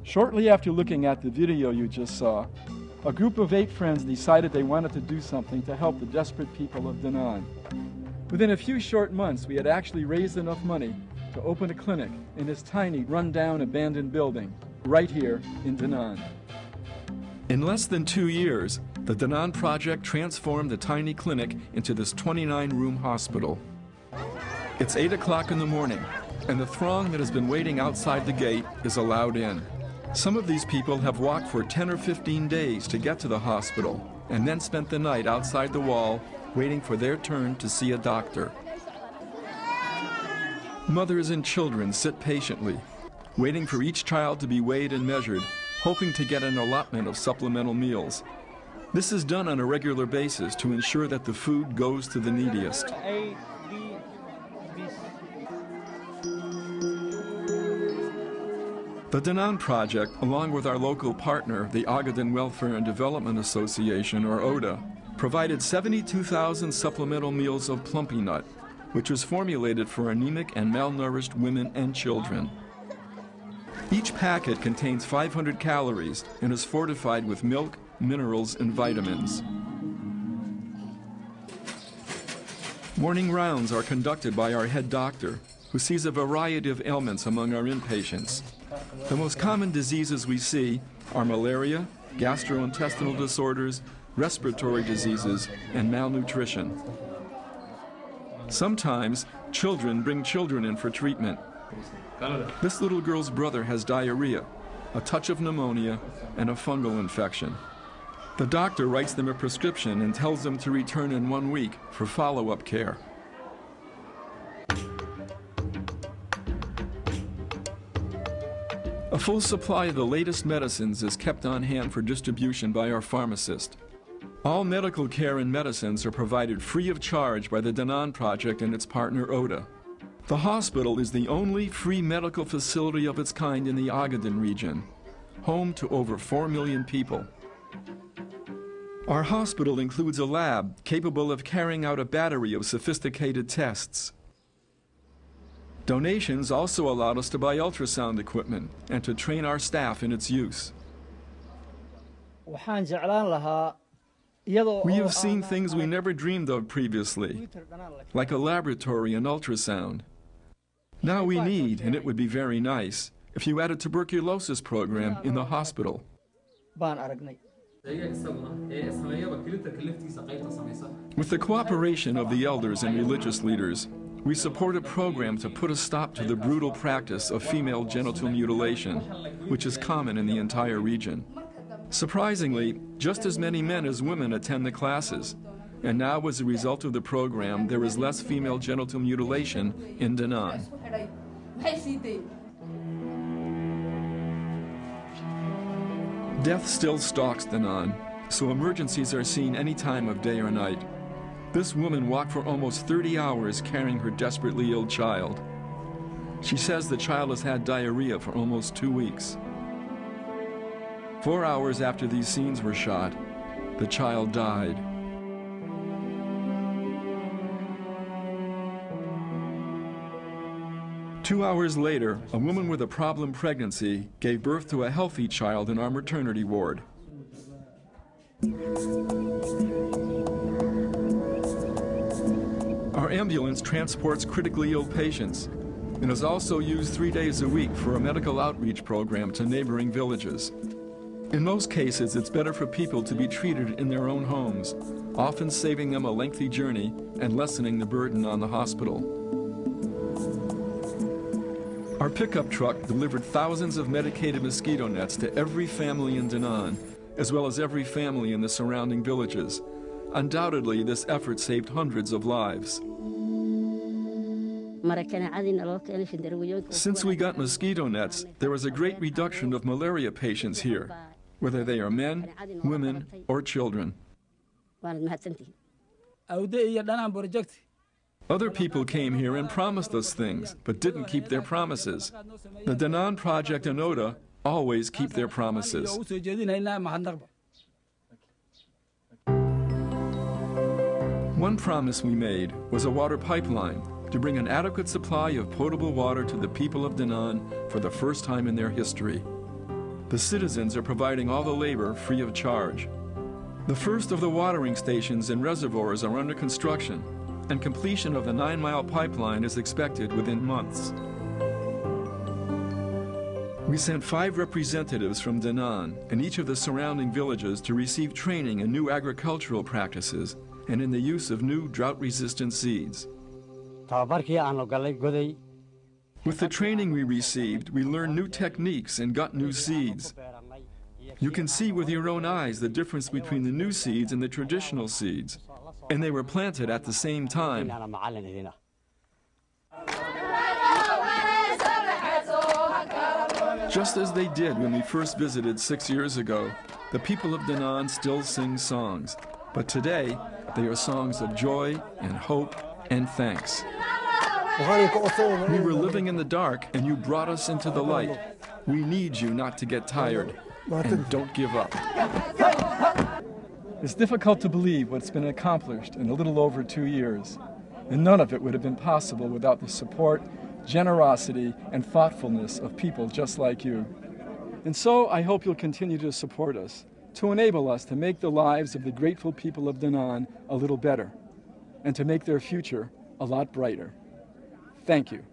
Shortly after looking at the video you just saw, a group of 8 friends decided they wanted to do something to help the desperate people of Denan. Within a few short months, we had actually raised enough money to open a clinic in this tiny, run-down, abandoned building right here in Denan. In less than 2 years, the Denan project transformed the tiny clinic into this 29-room hospital. It's 8 o'clock in the morning, and the throng that has been waiting outside the gate is allowed in. Some of these people have walked for 10 or 15 days to get to the hospital, and then spent the night outside the wall waiting for their turn to see a doctor. Mothers and children sit patiently, waiting for each child to be weighed and measured, hoping to get an allotment of supplemental meals. This is done on a regular basis to ensure that the food goes to the neediest. The Denan project, along with our local partner, the Ogaden Welfare and Development Association, or ODA, provided 72,000 supplemental meals of plumpy nut, which was formulated for anemic and malnourished women and children. Each packet contains 500 calories and is fortified with milk, minerals, and vitamins. Morning rounds are conducted by our head doctor, who sees a variety of ailments among our inpatients. The most common diseases we see are malaria, gastrointestinal disorders, respiratory diseases, and malnutrition. Sometimes, children bring children in for treatment. This little girl's brother has diarrhea, a touch of pneumonia, and a fungal infection. The doctor writes them a prescription and tells them to return in 1 week for follow-up care. A full supply of the latest medicines is kept on hand for distribution by our pharmacist. All medical care and medicines are provided free of charge by the Denan project and its partner ODA. The hospital is the only free medical facility of its kind in the Ogaden region, home to over 4 million people. Our hospital includes a lab capable of carrying out a battery of sophisticated tests. Donations also allowed us to buy ultrasound equipment and to train our staff in its use. We have seen things we never dreamed of previously, like a laboratory and ultrasound. Now we need, and it would be very nice, if you had a tuberculosis program in the hospital. With the cooperation of the elders and religious leaders, we support a program to put a stop to the brutal practice of female genital mutilation, which is common in the entire region. Surprisingly, just as many men as women attend the classes, and now as a result of the program, there is less female genital mutilation in Denan. Death still stalks Denan, so emergencies are seen any time of day or night. This woman walked for almost 30 hours carrying her desperately ill child. She says the child has had diarrhea for almost 2 weeks. 4 hours after these scenes were shot, the child died. Two hours later, a woman with a problem pregnancy gave birth to a healthy child in our maternity ward. Our ambulance transports critically ill patients and is also used 3 days a week for a medical outreach program to neighboring villages. In most cases, it's better for people to be treated in their own homes, often saving them a lengthy journey and lessening the burden on the hospital. Our pickup truck delivered thousands of medicated mosquito nets to every family in Denan, as well as every family in the surrounding villages. Undoubtedly, this effort saved hundreds of lives. Since we got mosquito nets, there was a great reduction of malaria patients here, whether they are men, women, or children. Other people came here and promised us things, but didn't keep their promises. The Denan project and ODA always keep their promises. One promise we made was a water pipeline to bring an adequate supply of potable water to the people of Denan for the first time in their history. The citizens are providing all the labor free of charge. The first of the watering stations and reservoirs are under construction, and completion of the 9-mile pipeline is expected within months. We sent 5 representatives from Denan and each of the surrounding villages to receive training in new agricultural practices and in the use of new drought-resistant seeds. With the training we received, we learned new techniques and got new seeds. You can see with your own eyes the difference between the new seeds and the traditional seeds, and they were planted at the same time. Just as they did when we first visited 6 years ago, the people of Denan still sing songs, but today they are songs of joy and hope and thanks. We were living in the dark and you brought us into the light. We need you not to get tired, and don't give up. It's difficult to believe what's been accomplished in a little over 2 years, and none of it would have been possible without the support, generosity, and thoughtfulness of people just like you. And so I hope you'll continue to support us, to enable us to make the lives of the grateful people of Denan a little better, and to make their future a lot brighter. Thank you.